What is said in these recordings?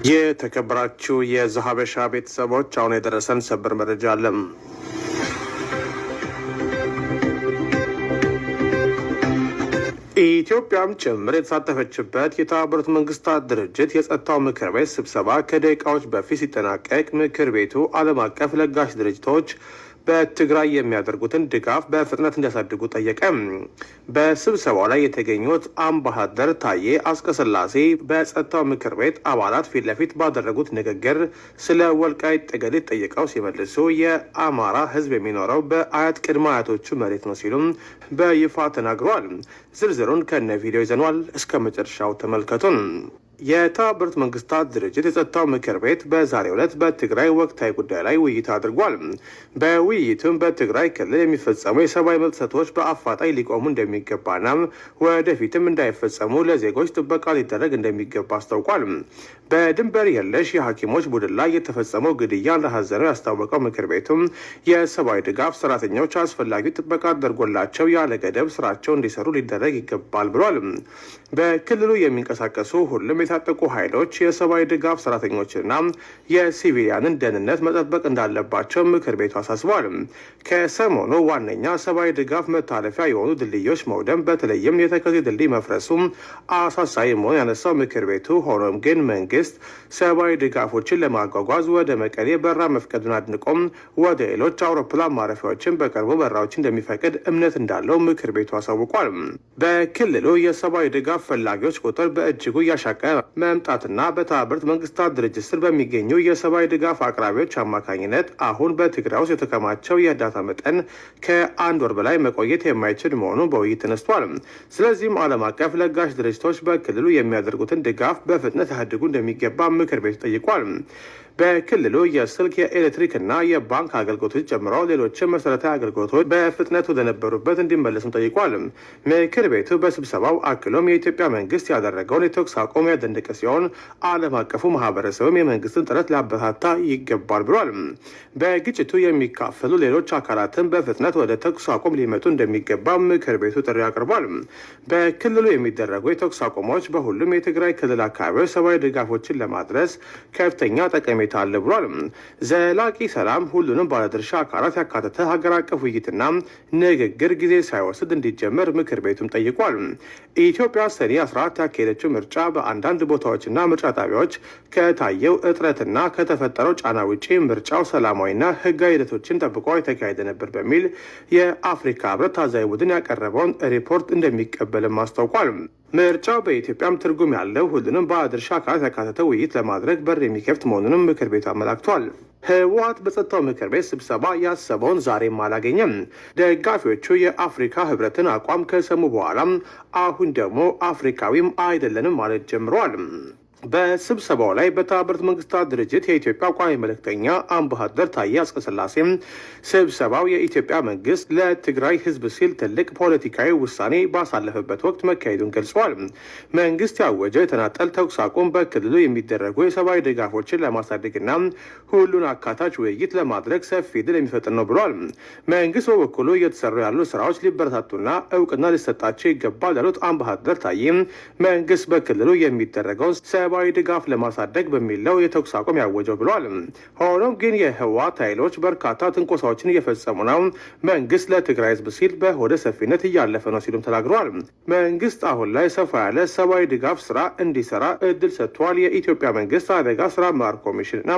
የተከበራችሁ የዘሀበሻ ቤተሰቦች አሁን የደረሰን ሰበር መረጃ አለ። ኢትዮጵያም ጭምር የተሳተፈችበት የተባበሩት መንግስታት ድርጅት የጸጥታው ምክር ቤት ስብሰባ ከደቂቃዎች በፊት ሲጠናቀቅ ምክር ቤቱ ዓለም አቀፍ ለጋሽ ድርጅቶች በትግራይ የሚያደርጉትን ድጋፍ በፍጥነት እንዲያሳድጉ ጠየቀ። በስብሰባው ላይ የተገኙት አምባሳደር ታዬ አጽቀሥላሴ በጸጥታው ምክር ቤት አባላት ፊት ለፊት ባደረጉት ንግግር ስለ ወልቃይት ጠገዴ ጠይቀው ሲመልሱ የአማራ ሕዝብ የሚኖረው በአያት ቅድመ አያቶቹ መሬት ነው ሲሉም በይፋ ተናግረዋል። ዝርዝሩን ከነ ቪዲዮ ይዘኗል። እስከ መጨረሻው ተመልከቱን። የተባበሩት መንግስታት ድርጅት የጸጥታው ምክር ቤት በዛሬው ዕለት በትግራይ ወቅታዊ ጉዳይ ላይ ውይይት አድርጓል። በውይይቱም በትግራይ ክልል የሚፈጸሙ የሰብአዊ መብት ጥሰቶች በአፋጣኝ ሊቆሙ እንደሚገባና ወደፊትም እንዳይፈጸሙ ለዜጎች ጥበቃ ሊደረግ እንደሚገባ አስታውቋል። በድንበር የለሽ የሐኪሞች ቡድን ላይ የተፈጸመው ግድያ እንዳሳዘነው ያስታወቀው ምክር ቤቱም የሰብአዊ ድጋፍ ሰራተኞች አስፈላጊው ጥበቃ አድርጎላቸው ያለ ገደብ ስራቸው እንዲሰሩ ሊደረግ ይገባል ብሏል። በክልሉ የሚንቀሳቀሱ ሁሉም የታጠቁ ኃይሎች የሰብአዊ ድጋፍ ሰራተኞችና የሲቪሊያንን ደህንነት መጠበቅ እንዳለባቸው ምክር ቤቱ አሳስቧል። ከሰሞኑ ዋነኛ ሰብአዊ ድጋፍ መታለፊያ የሆኑ ድልድዮች መውደም፣ በተለይም የተከዜ ድልድይ መፍረሱም አሳሳቢ መሆን ያነሳው ምክር ቤቱ ሆኖም ግን መንግስት ሰብአዊ ድጋፎችን ለማጓጓዝ ወደ መቀሌ በራ መፍቀዱን አድንቆም ወደ ሌሎች አውሮፕላን ማረፊያዎችን በቅርቡ በራዎች እንደሚፈቅድ እምነት እንዳለው ምክር ቤቱ አሳውቋል። በክልሉ የሰብአዊ ድጋፍ ፈላጊዎች ቁጥር በእጅጉ እያሻቀ መምጣትና በተባበሩት መንግስታት ድርጅት ስር በሚገኙ የሰብአዊ ድጋፍ አቅራቢዎች አማካኝነት አሁን በትግራይ ውስጥ የተከማቸው የእርዳታ መጠን ከአንድ ወር በላይ መቆየት የማይችል መሆኑ በውይይት ተነስቷል። ስለዚህም ዓለም አቀፍ ለጋሽ ድርጅቶች በክልሉ የሚያደርጉትን ድጋፍ በፍጥነት ያሳድጉ እንደሚገባ ምክር ቤቱ ጠይቋል። በክልሉ የስልክ የኤሌክትሪክና የባንክ አገልግሎቶች ጨምሮ ሌሎችም መሰረታዊ አገልግሎቶች በፍጥነት ወደነበሩበት እንዲመለሱም ጠይቋል። ምክር ቤቱ በስብሰባው አክሎም የኢትዮጵያ መንግስት ያደረገውን የተኩስ አቁም ያደነቀ ሲሆን ዓለም አቀፉ ማህበረሰብም የመንግስትን ጥረት ሊያበረታታ ይገባል ብሏል። በግጭቱ የሚካፈሉ ሌሎች አካላትን በፍጥነት ወደ ተኩስ አቁም ሊመጡ እንደሚገባ ምክር ቤቱ ጥሪ አቅርቧል። በክልሉ የሚደረጉ የተኩስ አቁሞች በሁሉም የትግራይ ክልል አካባቢዎች ሰብአዊ ድጋፎችን ለማድረስ ከፍተኛ ጠቀሜታ አለ ብሏል። ዘላቂ ሰላም ሁሉንም ባለድርሻ አካላት ያካተተ ሀገር አቀፍ ውይይትና ንግግር ጊዜ ሳይወስድ እንዲጀመር ምክር ቤቱም ጠይቋል። ኢትዮጵያ ሰኔ 14 ያካሄደችው ምርጫ በአንዳንድ ቦታዎችና ምርጫ ጣቢያዎች ከታየው እጥረትና ከተፈጠረው ጫና ውጪ ምርጫው ሰላማዊና ህጋዊ ሂደቶችን ጠብቆ የተካሄደ ነበር በሚል የአፍሪካ ህብረት ታዛቢ ቡድን ያቀረበውን ሪፖርት እንደሚቀበልም አስታውቋል። ምርጫው በኢትዮጵያም ትርጉም ያለው ሁሉንም ባለድርሻ አካላት ያካተተ ውይይት ለማድረግ በር የሚከፍት መሆኑንም ምክር ቤቱ አመላክቷል። ህወሓት በጸጥታው ምክር ቤት ስብሰባ ያሰበውን ዛሬም አላገኘም። ደጋፊዎቹ የአፍሪካ ህብረትን አቋም ከሰሙ በኋላም አሁን ደግሞ አፍሪካዊም አይደለንም ማለት ጀምረዋል። በስብሰባው ላይ በተባበሩት መንግስታት ድርጅት የኢትዮጵያ ቋሚ መልእክተኛ አምባሳደር ታዬ አጽቀሥላሴም ስብሰባው የኢትዮጵያ መንግስት ለትግራይ ህዝብ ሲል ትልቅ ፖለቲካዊ ውሳኔ ባሳለፈበት ወቅት መካሄዱን ገልጸዋል። መንግስት ያወጀው የተናጠል ተኩስ አቁም በክልሉ የሚደረጉ የሰብአዊ ድጋፎችን ለማሳደግና ሁሉን አካታች ውይይት ለማድረግ ሰፊ ድል የሚፈጥር ነው ብሏል። መንግስት በበኩሉ እየተሰሩ ያሉ ስራዎች ሊበረታቱና እውቅና ሊሰጣቸው ይገባል ያሉት አምባሳደር ታዬ መንግስት በክልሉ የሚደረገውን ሰብአዊ ድጋፍ ለማሳደግ በሚለው የተኩስ አቁም ያወጀው ብሏል። ሆኖም ግን የህወሓት ኃይሎች በርካታ ትንኮሳዎችን እየፈጸሙ ነው፣ መንግስት ለትግራይ ህዝብ ሲል በሆደ ሰፊነት እያለፈ ነው ሲሉም ተናግረዋል። መንግስት አሁን ላይ ሰፋ ያለ ሰብአዊ ድጋፍ ስራ እንዲሰራ እድል ሰጥቷል። የኢትዮጵያ መንግስት አደጋ ስራ አመራር ኮሚሽንና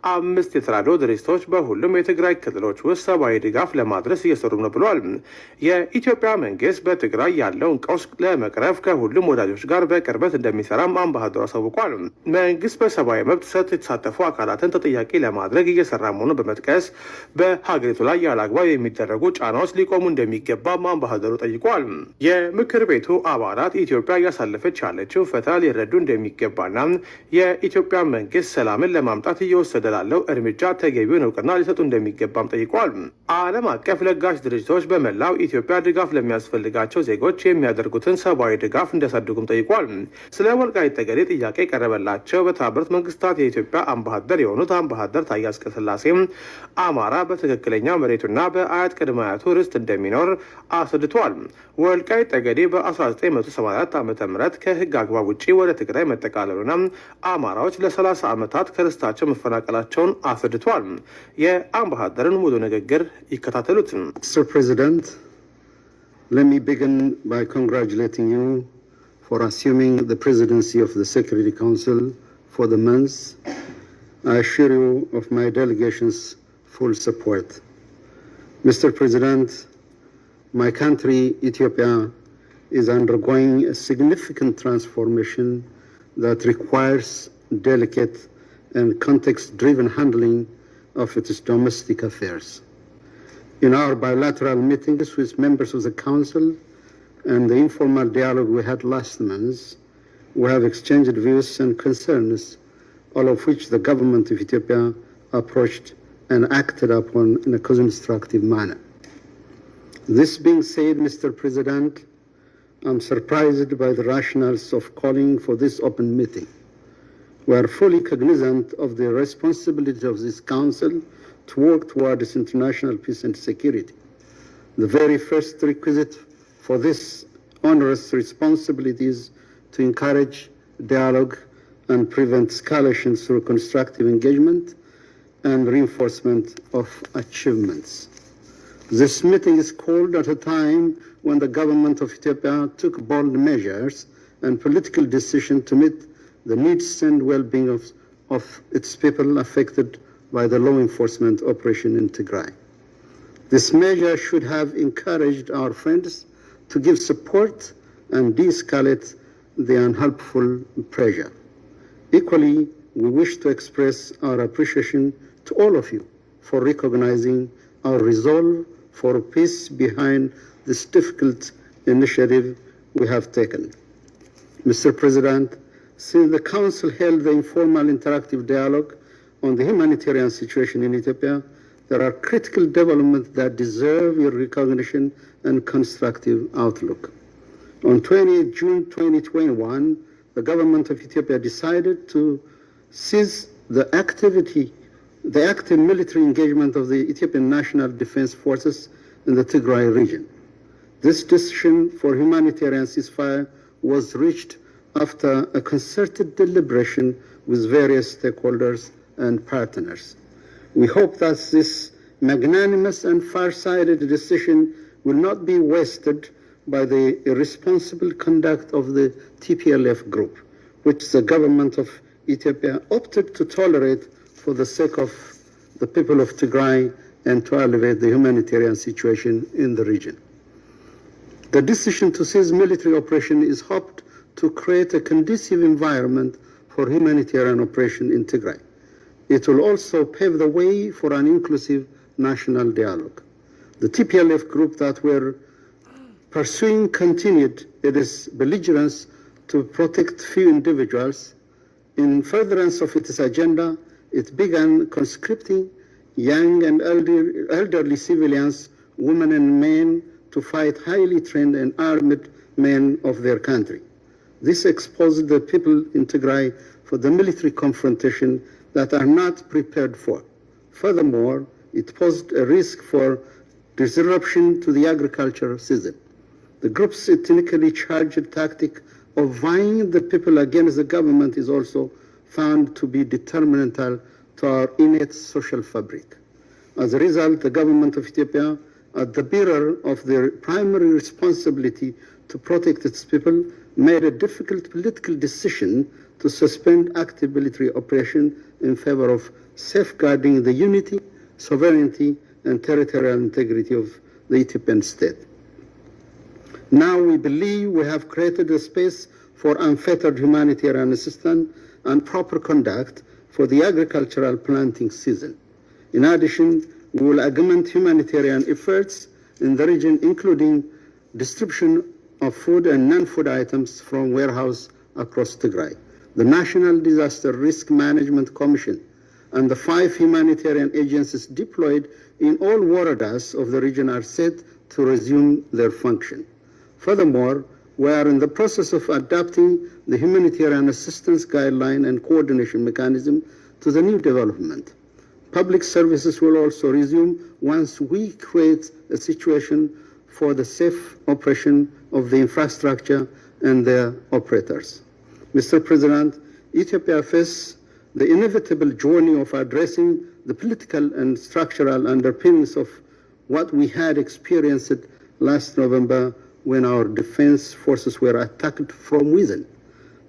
5 የተራድኦ ድርጅቶች በሁሉም የትግራይ ክልሎች ውስጥ ሰብአዊ ድጋፍ ለማድረስ እየሰሩ ነው ብሏል። የኢትዮጵያ መንግስት በትግራይ ያለውን ቀውስ ለመቅረፍ ከሁሉም ወዳጆች ጋር በቅርበት እንደሚሰራም አምባሳደሩ አሳውቋል። መንግስት በሰብአዊ መብት ጥሰት የተሳተፉ አካላትን ተጠያቂ ለማድረግ እየሰራ መሆኑን በመጥቀስ በሀገሪቱ ላይ ያለአግባብ የሚደረጉ ጫናዎች ሊቆሙ እንደሚገባም አምባሳደሩ ጠይቋል። የምክር ቤቱ አባላት ኢትዮጵያ እያሳለፈች ያለችው ፈተና ሊረዱ እንደሚገባና የኢትዮጵያ መንግስት ሰላምን ለማምጣት እየወሰደ ላለው እርምጃ ተገቢውን እውቅና ሊሰጡ እንደሚገባም ጠይቋል። ዓለም አቀፍ ለጋሽ ድርጅቶች በመላው ኢትዮጵያ ድጋፍ ለሚያስፈልጋቸው ዜጎች የሚያደርጉትን ሰብአዊ ድጋፍ እንዲያሳድጉም ጠይቋል። ስለ ወልቃይት ጠገዴ ጥያቄ የቀረበላቸው በተባበሩት መንግስታት የኢትዮጵያ አምባሳደር የሆኑት አምባሳደር ታዬ አጽቀሥላሴም አማራ በትክክለኛ መሬቱና በአያት ቅድመ አያቱ ርስት እንደሚኖር አስረድተዋል። ወልቃይት ጠገዴ በ1984 ዓ ም ከህግ አግባብ ውጭ ወደ ትግራይ መጠቃለሉና አማራዎች ለ30 ዓመታት ከርስታቸው መፈናቀላቸውን አስረድተዋል። የአምባሳደርን ሙሉ ንግግር ይከታተሉት። Mr. President, let me begin by congratulating you for assuming the presidency of the Security Council for the month. I assure you of my delegation's full support. Mr. President, my country, Ethiopia, is undergoing a significant transformation that requires delicate and context-driven handling of its domestic affairs. In our bilateral meetings with members of the Council and the informal dialogue we had last month, we have exchanged views and concerns, all of which the government of Ethiopia approached and acted upon in a constructive manner. This being said, Mr. President, I'm surprised by the rationales of calling for this open meeting. We are fully cognizant of the responsibility of this Council to work towards international peace and security. The very first requisite for this onerous responsibility is to encourage dialogue and prevent escalation through constructive engagement and reinforcement of achievements. This meeting is called at a time when the government of Ethiopia took bold measures and political decisions to meet the needs and well-being of its people affected by the law enforcement operation in Tigray. This measure should have encouraged our friends to give support and de-escalate the unhelpful pressure. Equally, we wish to express our appreciation to all of you for recognizing our resolve for peace behind this difficult initiative we have taken. Mr. President, since the Council held the informal interactive dialogue on the humanitarian situation in Ethiopia, there are critical developments that deserve your recognition and constructive outlook. On 28 June 2021, the government of Ethiopia decided to cease the active military engagement of the Ethiopian National Defense Forces in the Tigray region. This decision for humanitarian ceasefire was reached after a concerted deliberation with various stakeholders and partners. We hope that this magnanimous and far-sighted decision will not be wasted by the irresponsible conduct of the TPLF group, which the government of Ethiopia opted to tolerate for the sake of the people of Tigray and to elevate the humanitarian situation in the region. The decision to cease military operation is hoped to create a conducive environment for humanitarian operation in Tigray. It will also pave the way for an inclusive national dialogue. The TPLF group that were pursuing continued its belligerence to protect few individuals. In furtherance of its agenda, it began conscripting young and elderly civilians, women and men, to fight highly trained and armed men of their country. This exposed the people in Tigray for the military confrontation that are not prepared for. Furthermore, it posed a risk for disruption to the agricultural season. The group's ethnically charged tactic of vying the people against the government is also found to be detrimental to our innate social fabric. As a result, the government of Ethiopia, as the bearer of their primary responsibility to protect its people, made a difficult political decision to suspend active military operation in favor of safeguarding the unity, sovereignty, and territorial integrity of the Ethiopian state. Now we believe we have created a space for unfettered humanitarian assistance and proper conduct for the agricultural planting season. In addition, we will augment humanitarian efforts in the region, including distribution of food and non-food items from warehouses across Tigray. The National Disaster Risk Management Commission and the 5 humanitarian agencies deployed in all waradas of the region are set to resume their function. Furthermore, we are in the process of adapting the humanitarian assistance guideline and coordination mechanism to the new development. Public services will also resume once we create a situation for the safe operation of the infrastructure and their operators. Mr. President, Ethiopia faces the inevitable journey of addressing the political and structural underpinnings of what we had experienced last November when our defense forces were attacked from within.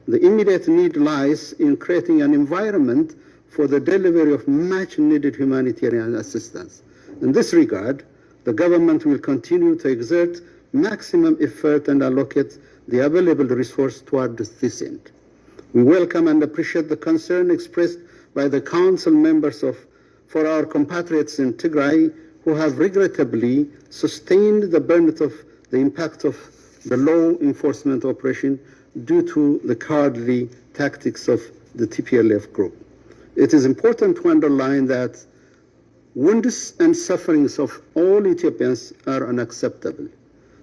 The immediate need lies in creating an environment for the delivery of much-needed humanitarian assistance. In this regard, the government will continue to exert maximum effort and allocate the available resource toward this end. We welcome and appreciate the concern expressed by the Council members for our compatriots in Tigray who have regrettably sustained the brunt of the impact of the law enforcement operation due to the cowardly tactics of the TPLF group. It is important to underline that wounds and sufferings of all Ethiopians are unacceptable.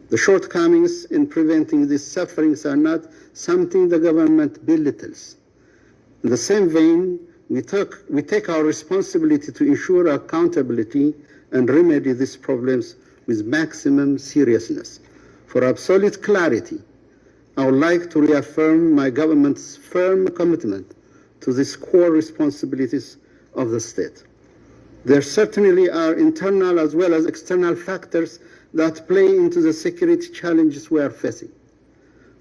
The shortcomings in preventing these sufferings are not something the government belittles. In the same vein, we take our responsibility to ensure accountability and remedy these problems with maximum seriousness. For absolute clarity, I would like to reaffirm my government's firm commitment to these core responsibilities of the state. There certainly are internal as well as external factors that play into the security challenges we are facing.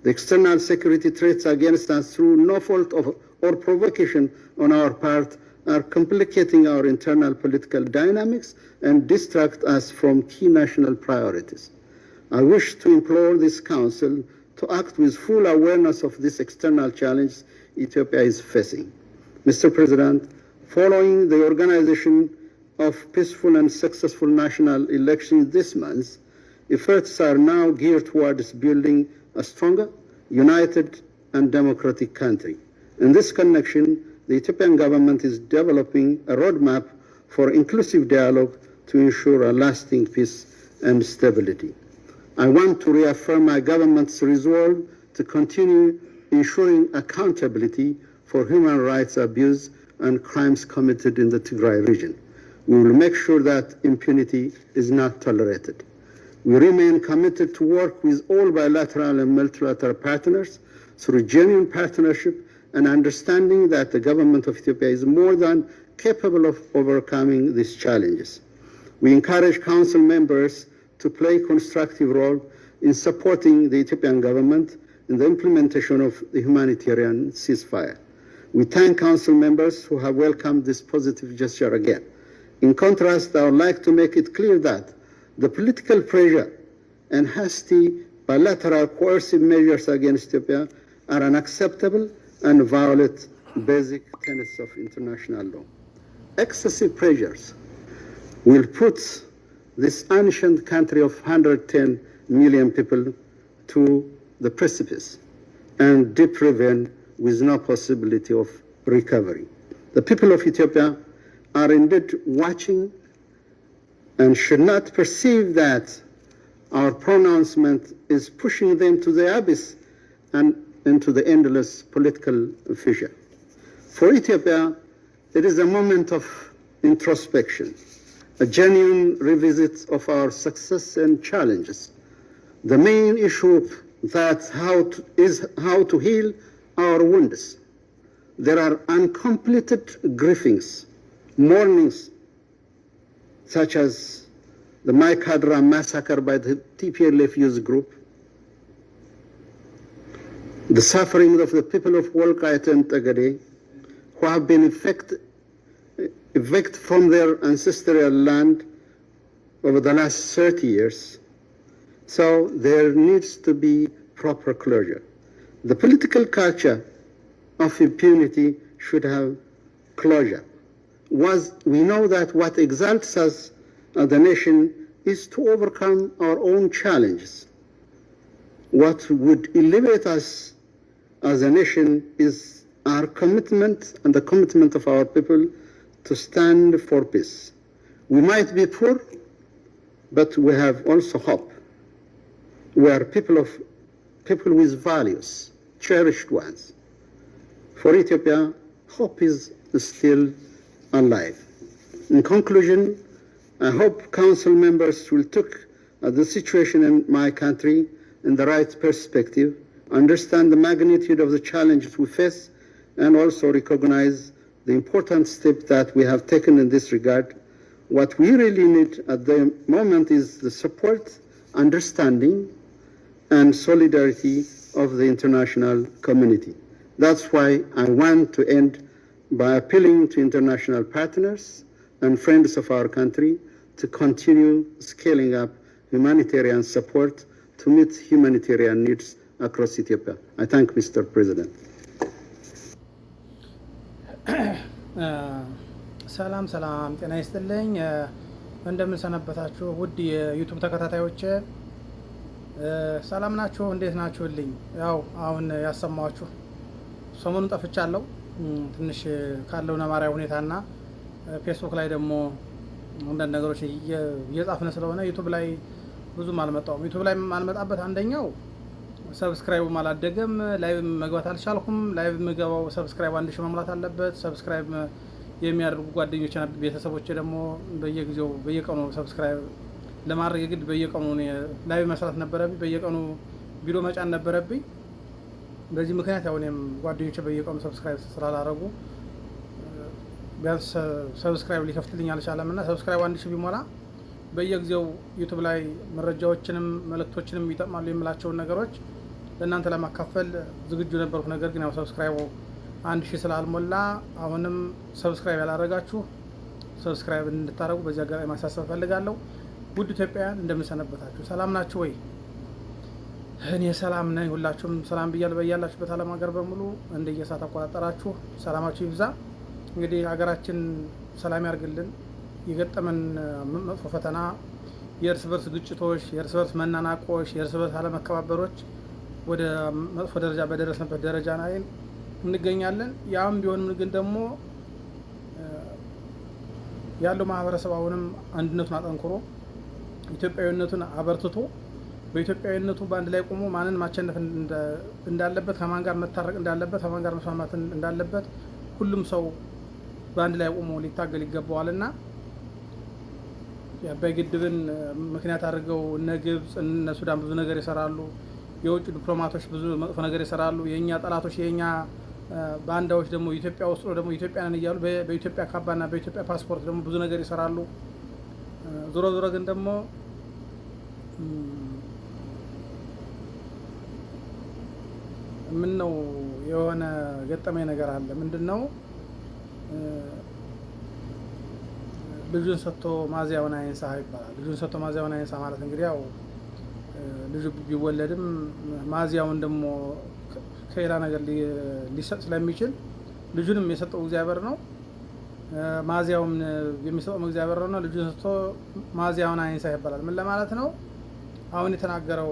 The external security threats against us through no fault or provocation on our part are complicating our internal political dynamics and distract us from key national priorities. I wish to implore this Council to act with full awareness of this external challenge Ethiopia is facing. Mr. President, following the organization of peaceful and successful national elections this month, efforts are now geared towards building a stronger, united, and democratic country. In this connection, the Ethiopian government is developing a roadmap for inclusive dialogue to ensure a lasting peace and stability. I want to reaffirm my government's resolve to continue ensuring accountability for human rights abuse and crimes committed in the Tigray region. We will make sure that impunity is not tolerated. We remain committed to work with all bilateral and multilateral partners through genuine partnership and understanding that the government of Ethiopia is more than capable of overcoming these challenges. We encourage Council members to play a constructive role in supporting the Ethiopian government in the implementation of the humanitarian ceasefire. We thank Council members who have welcomed this positive gesture again. In contrast, I would like to make it clear that the political pressure and hasty bilateral coercive measures against Ethiopia are unacceptable and violate basic tenets of international law. Excessive pressures will put this ancient country of 110 million people to the precipice and deep ravine with no possibility of recovery. The people of Ethiopia are indeed watching and should not perceive that our pronouncement is pushing them to the abyss and into the endless political fissure. For Ethiopia, it is a moment of introspection, a genuine revisit of our success and challenges. The main issue is how to heal our wounds. There are uncompleted grievings, mournings, such as the Maikadra massacre by the TPLF youth group, the suffering of the people of Walqait and Tagade, who have been evicted from their ancestral land over the last 30 years. So there needs to be proper closure. The political culture of impunity should have closure. We know that what exalts us as a nation is to overcome our own challenges. What would elevate us as a nation is our commitment and the commitment of our people to stand for peace. We might be poor, but we have also hope. We are people with values, cherished ones. For Ethiopia, hope is still alive. In conclusion, I hope Council members will take the situation in my country in the right perspective, understand the magnitude of the challenges we face, and also recognize the important step that we have taken in this regard. What we really need at the moment is the support, understanding, and solidarity of the international community. That's why I want to end by appealing to international partners and friends of our country to continue scaling up humanitarian support to meet humanitarian needs across Ethiopia. I thank Mr. President. ሰላም ጤና ይስጥልኝ። እንደምን ሰነበታችሁ ውድ የዩቲዩብ ተከታታዮች፣ ሰላም ናችሁ? እንዴት ናችሁልኝ? ያው አሁን ያሰማችሁ ሰሞኑን ጠፍቻለሁ ትንሽ ካለው ነባራዊ ሁኔታና ፌስቡክ ላይ ደግሞ አንዳንድ ነገሮች እየጻፍን ስለሆነ ዩቲዩብ ላይ ብዙም አልመጣሁም። ዩቲዩብ ላይ ማልመጣበት አንደኛው ሰብስክራይብ አላደገም፣ ላይቭ መግባት አልቻልኩም። ላይቭ የምገባው ሰብስክራይብ 1000 መሙላት አለበት። ሰብስክራይብ የሚያደርጉ ጓደኞችና ቤተሰቦች ደግሞ በየቀኑ ሰብስክራይብ ለማድረግ የግድ በየቀኑ ላይቭ መስራት ነበረብኝ፣ በየቀኑ ቪዲዮ መጫን ነበረብኝ። በዚህ ምክንያት ያው እኔም ጓደኞቼ በየቀኑ ሰብስክራይብ ስላላደረጉ ቢያንስ ሰብስክራይብ ሊከፍትልኝ አልቻለም እና ሰብስክራይብ 1000 ቢሞላ በየጊዜው ዩቲዩብ ላይ መረጃዎችንም መልእክቶችንም ይጠቅማሉ የምላቸውን ነገሮች ለእናንተ ለማካፈል ዝግጁ ነበርኩ። ነገር ግን ያው ሰብስክራይቡ 1000 ስላልሞላ አሁንም ሰብስክራይብ ያላደረጋችሁ ሰብስክራይብ እንድታደርጉ በዚህ አጋጣሚ ማሳሰብ ፈልጋለሁ። ውድ ኢትዮጵያውያን እንደምንሰነበታችሁ፣ ሰላም ናችሁ ወይ? እኔ ሰላም ነኝ። ሁላችሁም ሰላም ብያለሁ። በያላችሁበት ዓለም ሀገር በሙሉ እንደየሰዓት አቆጣጠራችሁ ሰላማችሁ ይብዛ። እንግዲህ ሀገራችን ሰላም ያርግልን። የገጠመን መጥፎ ፈተና የእርስ በርስ ግጭቶች፣ የእርስ በርስ መናናቆች፣ የእርስ በርስ አለመከባበሮች ወደ መጥፎ ደረጃ በደረስንበት ደረጃ ላይ እንገኛለን። ያም ቢሆንም ግን ደግሞ ያለው ማህበረሰብ አሁንም አንድነቱን አጠንክሮ ኢትዮጵያዊነቱን አበርትቶ በኢትዮጵያዊነቱ በአንድ ላይ ቆሞ ማንን ማቸነፍ እንዳለበት፣ ከማን ጋር መታረቅ እንዳለበት፣ ከማን ጋር መስማማት እንዳለበት ሁሉም ሰው በአንድ ላይ ቆሞ ሊታገል ይገባዋልና የአባይ ግድብን ምክንያት አድርገው እነ ግብጽ እነ ሱዳን ብዙ ነገር ይሰራሉ። የውጭ ዲፕሎማቶች ብዙ መጥፎ ነገር ይሰራሉ። የኛ ጠላቶች የኛ ባንዳዎች ደግሞ ኢትዮጵያ ውስጥ ደግሞ ኢትዮጵያንን እያሉ በኢትዮጵያ ካባና በኢትዮጵያ ፓስፖርት ደግሞ ብዙ ነገር ይሰራሉ። ዞሮ ግን ደግሞ ምን ነው የሆነ ገጠመኝ ነገር አለ። ምንድነው? ልጁን ሰጥቶ ማዚያውን አይንሳ ይባላል። ልጁን ሰጥቶ ማዚያውን አይንሳ ማለት እንግዲህ ያው ልጁ ቢወለድም ማዚያውን ደግሞ ከሌላ ነገር ሊሰጥ ስለሚችል ልጁንም የሰጠው እግዚአብሔር ነው፣ ማዚያውን የሚሰጠው እግዚአብሔር ነው። ልጁን ሰጥቶ ማዚያውን አይንሳ ይባላል። ምን ለማለት ነው? አሁን የተናገረው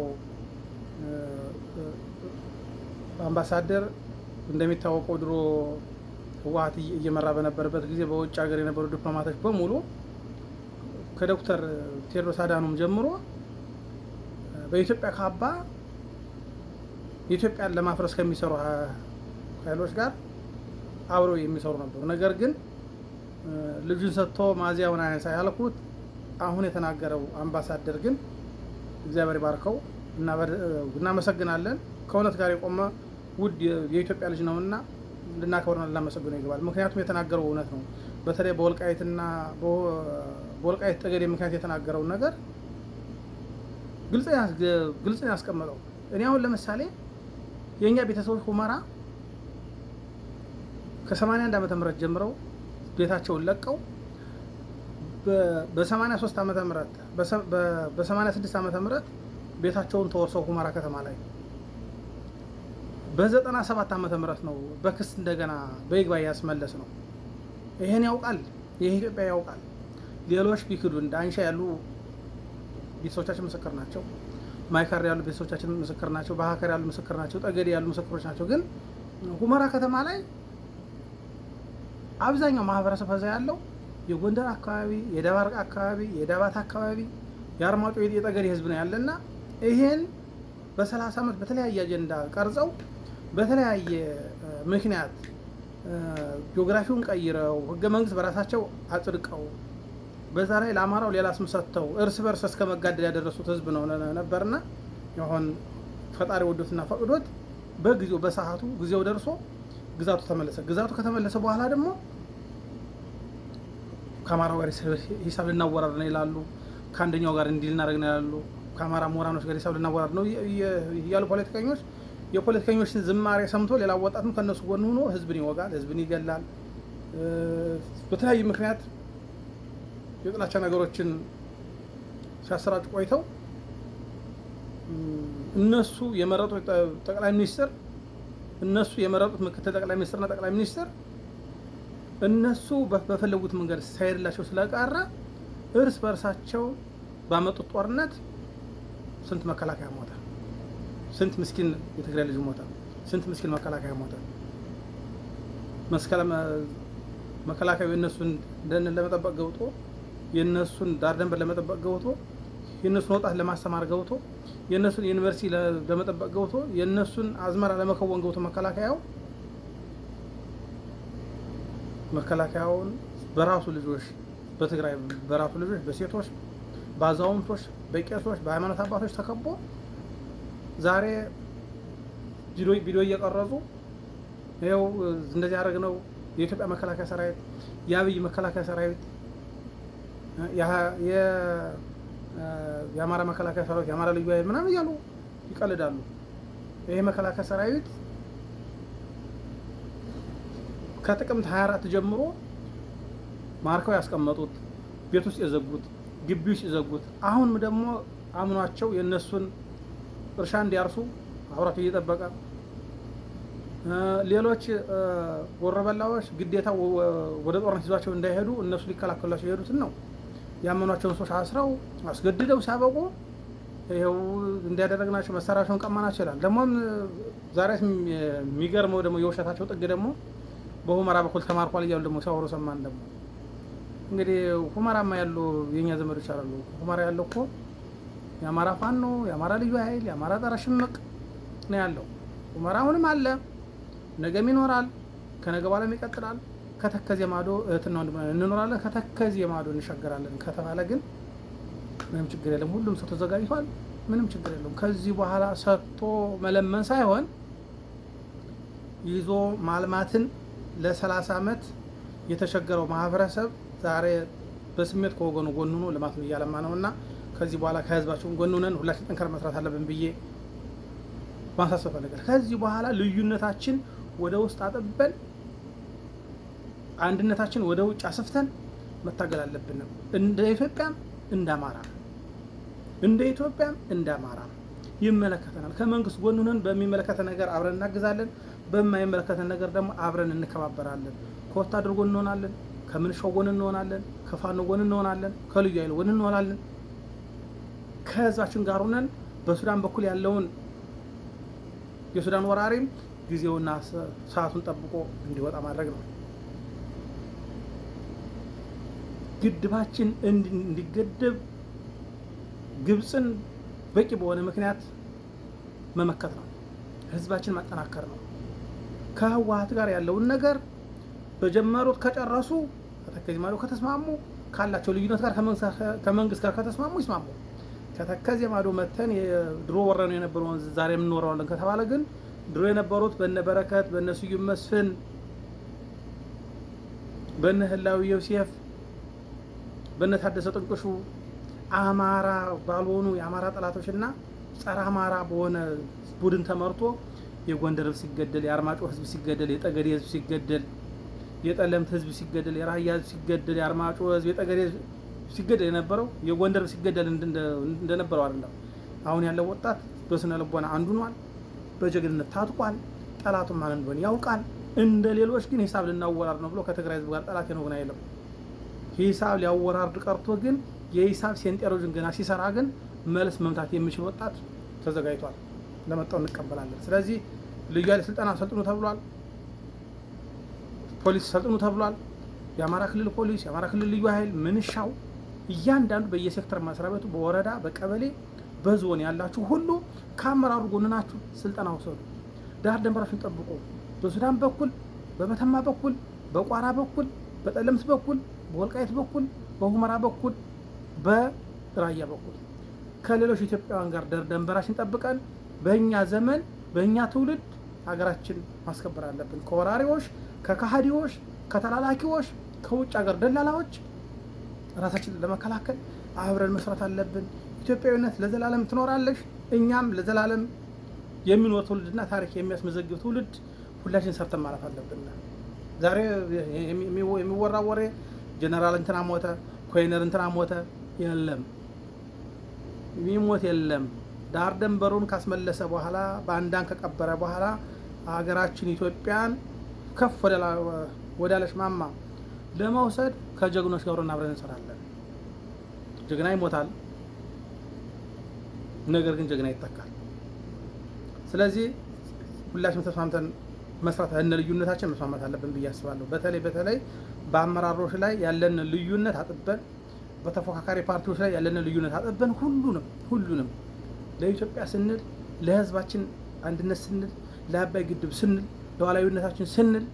አምባሳደር እንደሚታወቀው ድሮ ህወሓት እየመራ በነበረበት ጊዜ በውጭ ሀገር የነበሩ ዲፕሎማቶች በሙሉ ከዶክተር ቴዎድሮስ አዳኖም ጀምሮ በኢትዮጵያ ካባ ኢትዮጵያን ለማፍረስ ከሚሰሩ ኃይሎች ጋር አብረው የሚሰሩ ነበሩ። ነገር ግን ልጁን ሰጥቶ ማዚያውን አያንሳ ያልኩት አሁን የተናገረው አምባሳደር ግን እግዚአብሔር ይባርከው እና እናመሰግናለን። ከእውነት ጋር የቆመ ውድ የኢትዮጵያ ልጅ ነውና ልናከብርና ልናመሰግነው ይገባል። ምክንያቱም የተናገረው እውነት ነው። በተለይ በወልቃይት ጠገዴ ምክንያት የተናገረው ነገር ግልጽ ያስቀመጠው። እኔ አሁን ለምሳሌ የኛ ቤተሰቦች ሁመራ ከ81 ዓመተ ምህረት ጀምረው ቤታቸውን ለቀው በ83 ዓመተ ምህረት በ86 ዓመተ ምህረት ቤታቸውን ተወርሰው ሁመራ ከተማ ላይ በ97 ዓመተ ምህረት ነው በክስ እንደገና በይግባኝ ያስመለስ ነው። ይሄን ያውቃል፣ ይሄ ኢትዮጵያ ያውቃል። ሌሎች ቢክዱ እንደ አንሻ ያሉ ቤተሰቦቻችን ምስክር ናቸው። ማይካር ያሉ ቤተሰቦቻችን ምስክር ናቸው። በሀከር ያሉ ምስክር ናቸው። ጠገዴ ያሉ ምስክሮች ናቸው። ግን ሁመራ ከተማ ላይ አብዛኛው ማህበረሰብ ከዛ ያለው የጎንደር አካባቢ፣ የደባርቅ አካባቢ፣ የዳባት አካባቢ፣ የአርማጮ የጠገዴ ህዝብ ነው ያለና ይሄን በ30 ዓመት በተለያየ አጀንዳ ቀርጸው በተለያየ ምክንያት ጂኦግራፊውን ቀይረው ህገ መንግስት በራሳቸው አጽድቀው በዛ ላይ ለአማራው ሌላ ስም ሰጥተው እርስ በርስ እስከ መጋደል ያደረሱት ህዝብ ነው ነበርና አሁን ፈጣሪ ወዶትና ፈቅዶት በጊዜው በሰዓቱ ጊዜው ደርሶ ግዛቱ ተመለሰ። ግዛቱ ከተመለሰ በኋላ ደግሞ ከአማራው ጋር ሂሳብ ልናወራድ ነው ይላሉ። ከአንደኛው ጋር እንዲል እናደርግ ነው ይላሉ። ከአማራ ምሁራኖች ጋር ሂሳብ ልናወራድ ነው እያሉ ፖለቲከኞች የፖለቲከኞችን ዝማሬ ሰምቶ ሌላ ወጣትም ከነሱ ጎን ሆኖ ህዝብን ይወጋል፣ ህዝብን ይገላል። በተለያዩ ምክንያት የጥላቻ ነገሮችን ሲያሰራጩ ቆይተው እነሱ የመረጡት ጠቅላይ ሚኒስትር እነሱ የመረጡት ምክትል ጠቅላይ ሚኒስትርና ጠቅላይ ሚኒስትር እነሱ በፈለጉት መንገድ ሳይሄድላቸው ስለቀረ እርስ በርሳቸው ባመጡት ጦርነት ስንት መከላከያ ሞተ፣ ስንት ምስኪን የትግራይ ልጅ ሞተ፣ ስንት ምስኪን መከላከያ ሞተ። መከላከያው የእነሱን ደህንነት ለመጠበቅ ገብቶ የእነሱን ዳር ደንበር ለመጠበቅ ገብቶ የእነሱን ወጣት ለማስተማር ገብቶ የእነሱን ዩኒቨርሲቲ ለመጠበቅ ገብቶ የእነሱን አዝመራ ለመከወን ገብቶ መከላከያውን በራሱ ልጆች በትግራይ በራሱ ልጆች በሴቶች በአዛውንቶች በቄሶች በሃይማኖት አባቶች ተከቦ ዛሬ ቪዲዮ እየቀረጹ ይኸው እንደዚህ ያደረግነው የኢትዮጵያ መከላከያ ሰራዊት የአብይ መከላከያ ሰራዊት የአማራ መከላከያ ሰራዊት የአማራ ልዩ ኃይል ምናምን እያሉ ይቀልዳሉ። ይሄ መከላከያ ሰራዊት ከጥቅምት 24 ጀምሮ ማርከው ያስቀመጡት ቤት ውስጥ የዘጉት ግቢ ውስጥ የዘጉት አሁንም ደግሞ አምኗቸው የነሱን እርሻ እንዲያርሱ አብራቸው እየጠበቀ ሌሎች ወረበላዎች ግዴታ ወደ ጦርነት ይዟቸው እንዳይሄዱ እነሱ ሊከላከሏቸው የሄዱትን ነው ያመኗቸውን ሰዎች አስረው አስገድደው ሲያበቁ ይኸው እንዲያደረግናቸው መሳሪያቸውን ቀማናቸው ይላል። ደግሞም ዛሬ የሚገርመው ደግሞ የውሸታቸው ጥግ ደግሞ በሁመራ በኩል ተማርኳል እያሉ ደግሞ ሲያወሩ ሰማን። ደግሞ እንግዲህ ሁመራማ ያሉ የኛ ዘመዶች አሉ። ሁመራ ያለው እኮ የአማራ ፋኖ፣ የአማራ ልዩ ኃይል፣ የአማራ ጸረ ሽምቅ ነው ያለው። ሁመራ አሁንም አለ፣ ነገም ይኖራል፣ ከነገ በኋላም ይቀጥላል። ከተከዜ ማዶ እህትና ወንድም እንኖራለን፣ ከተከዜ ማዶ እንሻገራለን ከተባለ ግን ምንም ችግር የለም። ሁሉም ሰው ተዘጋጅቷል። ምንም ችግር የለም። ከዚህ በኋላ ሰጥቶ መለመን ሳይሆን ይዞ ማልማትን ለ30 ዓመት የተሸገረው ማህበረሰብ ዛሬ በስሜት ከወገኑ ጎን ሆኖ ልማት ነው እያለማ ነውና ከዚህ በኋላ ከህዝባችን ጎን ሆነን ሁላችን ጠንከር መስራት አለብን ብዬ ማሳሰብ ፈልጋለሁ። ከዚህ በኋላ ልዩነታችን ወደ ውስጥ አጥበን አንድነታችን ወደ ውጭ አስፍተን መታገል አለብን። እንደ ኢትዮጵያም እንደ አማራ እንደ ኢትዮጵያም እንደ አማራ ይመለከተናል። ከመንግስት ጎን ሆነን በሚመለከተን ነገር አብረን እናግዛለን፣ በማይመለከተን ነገር ደግሞ አብረን እንከባበራለን። ከወታደር ጎን እንሆናለን፣ ከምንሻው ጎን እንሆናለን፣ ከፋኖ ጎን እንሆናለን፣ ከልዩ ኃይል ጎን እንሆናለን። ከህዝባችን ጋር ሆነን በሱዳን በኩል ያለውን የሱዳን ወራሪም ጊዜውና ሰዓቱን ጠብቆ እንዲወጣ ማድረግ ነው። ግድባችን እንዲገደብ ግብፅን በቂ በሆነ ምክንያት መመከት ነው። ህዝባችን ማጠናከር ነው። ከህወሓት ጋር ያለውን ነገር በጀመሩት ከጨረሱ ከተከዜ ማዶ ከተስማሙ ካላቸው ልዩነት ጋር ከመንግስት ጋር ከተስማሙ ይስማሙ። ከተከዜ ማዶ መተን ድሮ ወረነው የነበረውን ዛሬ የምንኖረዋለን ከተባለ ግን ድሮ የነበሩት በነ በረከት በነ ስዩም መስፍን በነ ህላዊ ዮሴፍ በነ ታደሰ ጥንቅሹ አማራ ባልሆኑ የአማራ ጠላቶችና ጸረ አማራ በሆነ ቡድን ተመርቶ የጎንደር ህዝብ ሲገደል፣ የአርማጮ ህዝብ ሲገደል፣ የጠገዴ ህዝብ ሲገደል፣ የጠለምት ህዝብ ሲገደል፣ የራያ ህዝብ ሲገደል፣ የአርማጮ ህዝብ የጠገዴ ሲገደል የነበረው የጎንደር ሲገደል እንደነበረው አይደለም። አሁን ያለው ወጣት በስነ ልቦና አንዱ ሆኗል። በጀግንነት ታጥቋል። ጠላቱን ማን እንደሆነ ያውቃል። እንደ ሌሎች ግን ሂሳብ ልናወራርድ ነው ብሎ ከትግራይ ህዝብ ጋር ጠላት ነው ግን አይደለም። ሂሳብ ሊያወራርድ ቀርቶ ግን የሂሳብ ሴንጤሮችን ገና ሲሰራ ግን መልስ መምታት የሚችል ወጣት ተዘጋጅቷል። ለመጣው እንቀበላለን። ስለዚህ ልዩ ኃይል ስልጠና ሰልጥኑ ተብሏል። ፖሊስ ሰልጥኑ ተብሏል። የአማራ ክልል ፖሊስ፣ የአማራ ክልል ልዩ ኃይል፣ ምንሻው እያንዳንዱ በየሴክተር መስሪያ ቤቱ በወረዳ በቀበሌ በዞን ያላችሁ ሁሉ ከአመራሩ ጎን ናችሁ። ስልጠና ወሰዱ። ዳር ድንበራችሁን ጠብቁ። በሱዳን በኩል፣ በመተማ በኩል፣ በቋራ በኩል፣ በጠለምት በኩል፣ በወልቃይት በኩል፣ በሁመራ በኩል፣ በራያ በኩል ከሌሎች ኢትዮጵያውያን ጋር ዳር ድንበራችን ጠብቀን በእኛ ዘመን በእኛ ትውልድ ሀገራችን ማስከበር አለብን። ከወራሪዎች፣ ከካሃዲዎች፣ ከተላላኪዎች፣ ከውጭ ሀገር ደላላዎች ራሳችንን ለመከላከል አብረን መስራት አለብን። ኢትዮጵያዊነት ለዘላለም ትኖራለች። እኛም ለዘላለም የሚኖር ትውልድና ታሪክ የሚያስመዘግብ ትውልድ ሁላችን ሰርተን ማለፍ አለብን። ዛሬ የሚወራ ወሬ ጀነራል እንትና ሞተ፣ ኮይነር እንትና ሞተ፣ የለም የሚሞት የለም። ዳር ድንበሩን ካስመለሰ በኋላ ባንዳን ከቀበረ በኋላ ሀገራችን ኢትዮጵያን ከፍ ወዳለች ማማ ለመውሰድ ከጀግኖች ጋር አብረን እንሰራለን። ጀግና ይሞታል፣ ነገር ግን ጀግና ይተካል። ስለዚህ ሁላችንም ተስማምተን መስራት እነ ልዩነታችን መስማማት አለብን ብዬ አስባለሁ። በተለይ በአመራሮች ላይ ያለን ልዩነት አጥበን፣ በተፎካካሪ ፓርቲዎች ላይ ያለን ልዩነት አጥበን ሁሉንም ለኢትዮጵያ ስንል፣ ለህዝባችን አንድነት ስንል፣ ለአባይ ግድብ ስንል፣ ለዋላዊነታችን ስንል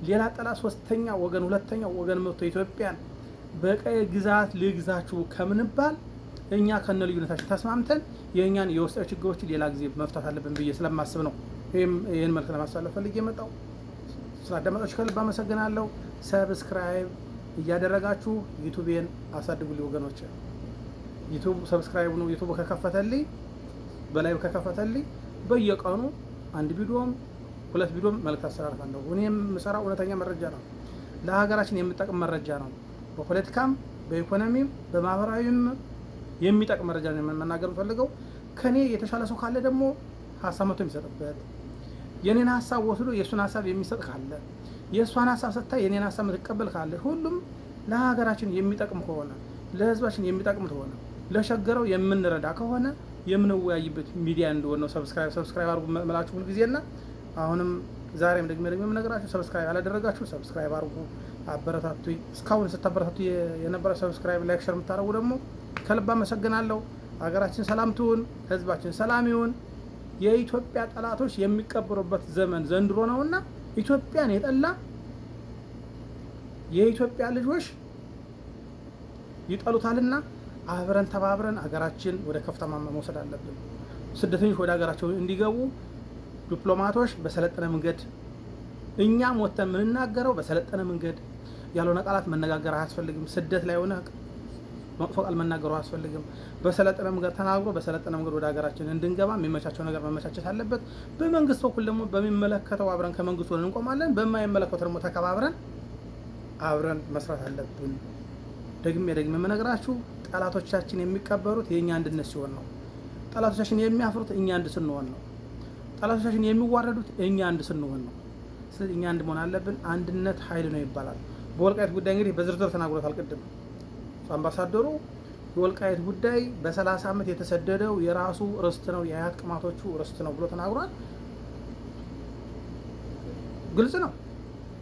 ሌላ ጠላት ሶስተኛ ወገን ሁለተኛ ወገን መጥቶ ኢትዮጵያን በቀይ ግዛት ልግዛችሁ ከምንባል እኛ ከነ ልዩነታችን ተስማምተን የእኛን የውስጣዊ ችግሮችን ሌላ ጊዜ መፍታት አለብን ብዬ ስለማስብ ነው ይህን መልክ ለማሳለፍ ፈልጌ የመጣው። ስላዳመጣችሁ ከልብ አመሰግናለሁ። ሰብስክራይብ እያደረጋችሁ ዩቲዩብን አሳድጉልኝ ወገኖች። ዩቲዩብ ሰብስክራይብ ነው። ዩቲዩብ ከከፈተልኝ በላይ ከከፈተልኝ በየቀኑ አንድ ቪዲዮም 2 ቪዲዮም መልእክት አስተላልፋለሁ። እኔም የምሰራው እውነተኛ መረጃ ነው፣ ለሀገራችን የሚጠቅም መረጃ ነው። በፖለቲካም በኢኮኖሚም በማህበራዊም የሚጠቅም መረጃ ነው መናገር ፈልገው። ከኔ የተሻለ ሰው ካለ ደግሞ ሀሳብ መቶ የሚሰጥበት፣ የኔን ሀሳብ ወስዶ የእሱን ሀሳብ የሚሰጥ ካለ፣ የእሷን ሀሳብ ሰጥታ የኔን ሀሳብ የምትቀበል ካለ፣ ሁሉም ለሀገራችን የሚጠቅም ከሆነ ለህዝባችን የሚጠቅም ከሆነ ለሸገረው የምንረዳ ከሆነ የምንወያይበት ሚዲያ እንደሆነ ነው። ሰብስክራይብ አድርጉ መላችሁ ሁሉ ጊዜና አሁንም ዛሬም ደግሞ የምነግራችሁ ሰብስክራይብ ያላደረጋችሁ ሰብስክራይብ አድርጉ፣ አበረታቱ። እስካሁን ስታበረታቱ የነበረ ሰብስክራይብ፣ ላይክ፣ ሼር የምታደርጉ ደግሞ ከልብ አመሰግናለሁ። ሀገራችን ሰላም ትሁን፣ ህዝባችን ሰላም ይሁን። የኢትዮጵያ ጠላቶች የሚቀበሩበት ዘመን ዘንድሮ ነውና ኢትዮጵያን የጠላ የኢትዮጵያ ልጆች ይጠሉታልና አብረን ተባብረን ሀገራችን ወደ ከፍታ ማማ መውሰድ አለብን። ስደተኞች ወደ ሀገራቸው እንዲገቡ ዲፕሎማቶች በሰለጠነ መንገድ፣ እኛም ወጥተን የምንናገረው በሰለጠነ መንገድ፣ ያልሆነ ቃላት መነጋገር አያስፈልግም። ስደት ላይ ሆነ መጥፎ ቃል መናገሩ አያስፈልግም። በሰለጠነ መንገድ ተናግሮ በሰለጠነ መንገድ ወደ ሀገራችን እንድንገባ የሚመቻቸው ነገር መመቻቸት አለበት። በመንግስት በኩል ደግሞ በሚመለከተው አብረን ከመንግስቱ እንቆማለን፣ በማይመለከተው ደግሞ ተከባብረን አብረን መስራት አለብን። ደግሜ የምነግራችሁ ጠላቶቻችን የሚቀበሩት የእኛ አንድነት ሲሆን ነው። ጠላቶቻችን የሚያፍሩት እኛ አንድ ስንሆን ነው። ጠላቶቻችን የሚዋረዱት እኛ አንድ ስንሆን ነው። ስለዚህ እኛ አንድ መሆን አለብን። አንድነት ኃይል ነው ይባላል። በወልቃይት ጉዳይ እንግዲህ በዝርዝር ተናግሮታል ቅድም አምባሳደሩ። የወልቃይት ጉዳይ በ30 ዓመት የተሰደደው የራሱ ርስት ነው፣ የአያት ቅማቶቹ ርስት ነው ብሎ ተናግሯል። ግልጽ ነው።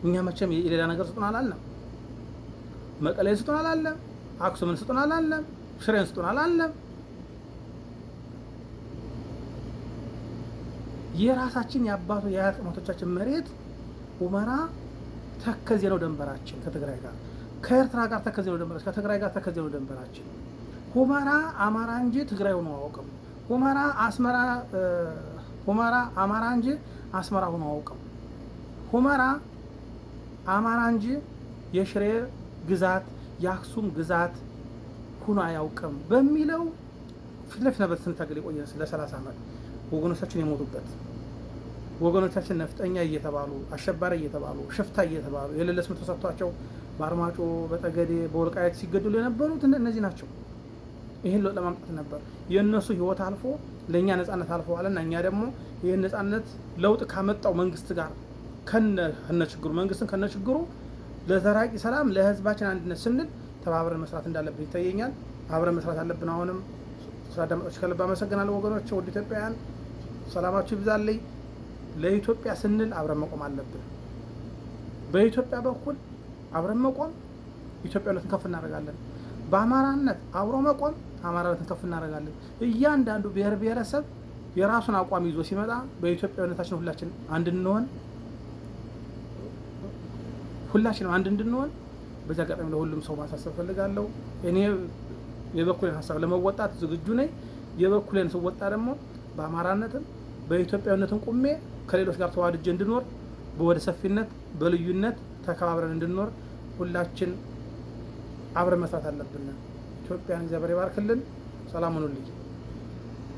እኛ መቼም የሌላ ነገር ስጡን አላለም። መቀሌን ስጡን አላለም። አክሱምን ስጡን አላለም። ሽሬን ስጡን አላለም። የራሳችን የአባቱ የአያት ቅማቶቻችን መሬት ሁመራ ተከዜ ነው ደንበራችን ከትግራይ ጋር፣ ከኤርትራ ጋር ተከዜ ነው ደንበራችን፣ ከትግራይ ጋር ተከዜ ነው ደንበራችን። ሁመራ አማራ እንጂ ትግራይ ሆኖ አያውቅም። ሁመራ አማራ እንጂ አስመራ ሆኖ አያውቅም። ሁመራ አማራ እንጂ የሽሬ ግዛት የአክሱም ግዛት ሆኖ አያውቅም በሚለው ፊት ለፊት ነበር ስንታገል የቆየ ለ30 ዓመት ወገኖቻችን የሞቱበት፣ ወገኖቻችን ነፍጠኛ እየተባሉ አሸባሪ እየተባሉ ሽፍታ እየተባሉ የሌለ ስም ተሰጥቷቸው በአርማጮ በጠገዴ በወልቃይት ሲገደሉ የነበሩት እነዚህ ናቸው። ይህን ለውጥ ለማምጣት ነበር የእነሱ ህይወት አልፎ ለእኛ ነጻነት አልፈዋልና እኛ ደግሞ ይህን ነጻነት ለውጥ ካመጣው መንግስት ጋር ከነችግሩ መንግስትን ከነችግሩ ለዘራቂ ሰላም ለህዝባችን አንድነት ስንል ተባብረን መስራት እንዳለብን ይታየኛል። አብረን መስራት አለብን። አሁንም ስላዳመጣችሁ ከልብ አመሰግናለሁ ወገኖች። ወደ ኢትዮጵያውያን ሰላማችሁ ይብዛልኝ። ለኢትዮጵያ ስንል አብረን መቆም አለብን። በኢትዮጵያ በኩል አብረን መቆም ኢትዮጵያዊነትን ከፍ እናደርጋለን። በአማራነት አብሮ መቆም አማራነትን ከፍ እናደርጋለን። እያንዳንዱ ብሔር ብሔረሰብ የራሱን አቋም ይዞ ሲመጣ በኢትዮጵያዊነታችን ሁላችንም አንድ እንድንሆን በዛ አጋጣሚ ለሁሉም ሰው ማሳሰብ ፈልጋለሁ። እኔ የበኩሌን ሀሳብ ለመወጣት ዝግጁ ነኝ። የበኩሌን ስወጣ ደግሞ በአማራነትም በኢትዮጵያዊነትም ቁሜ ከሌሎች ጋር ተዋድጄ እንድኖር በወደ ሰፊነት በልዩነት ተከባብረን እንድንኖር ሁላችን አብረን መስራት አለብን። ኢትዮጵያን እግዚአብሔር ይባርክልን። ሰላም ሁኑልኝ።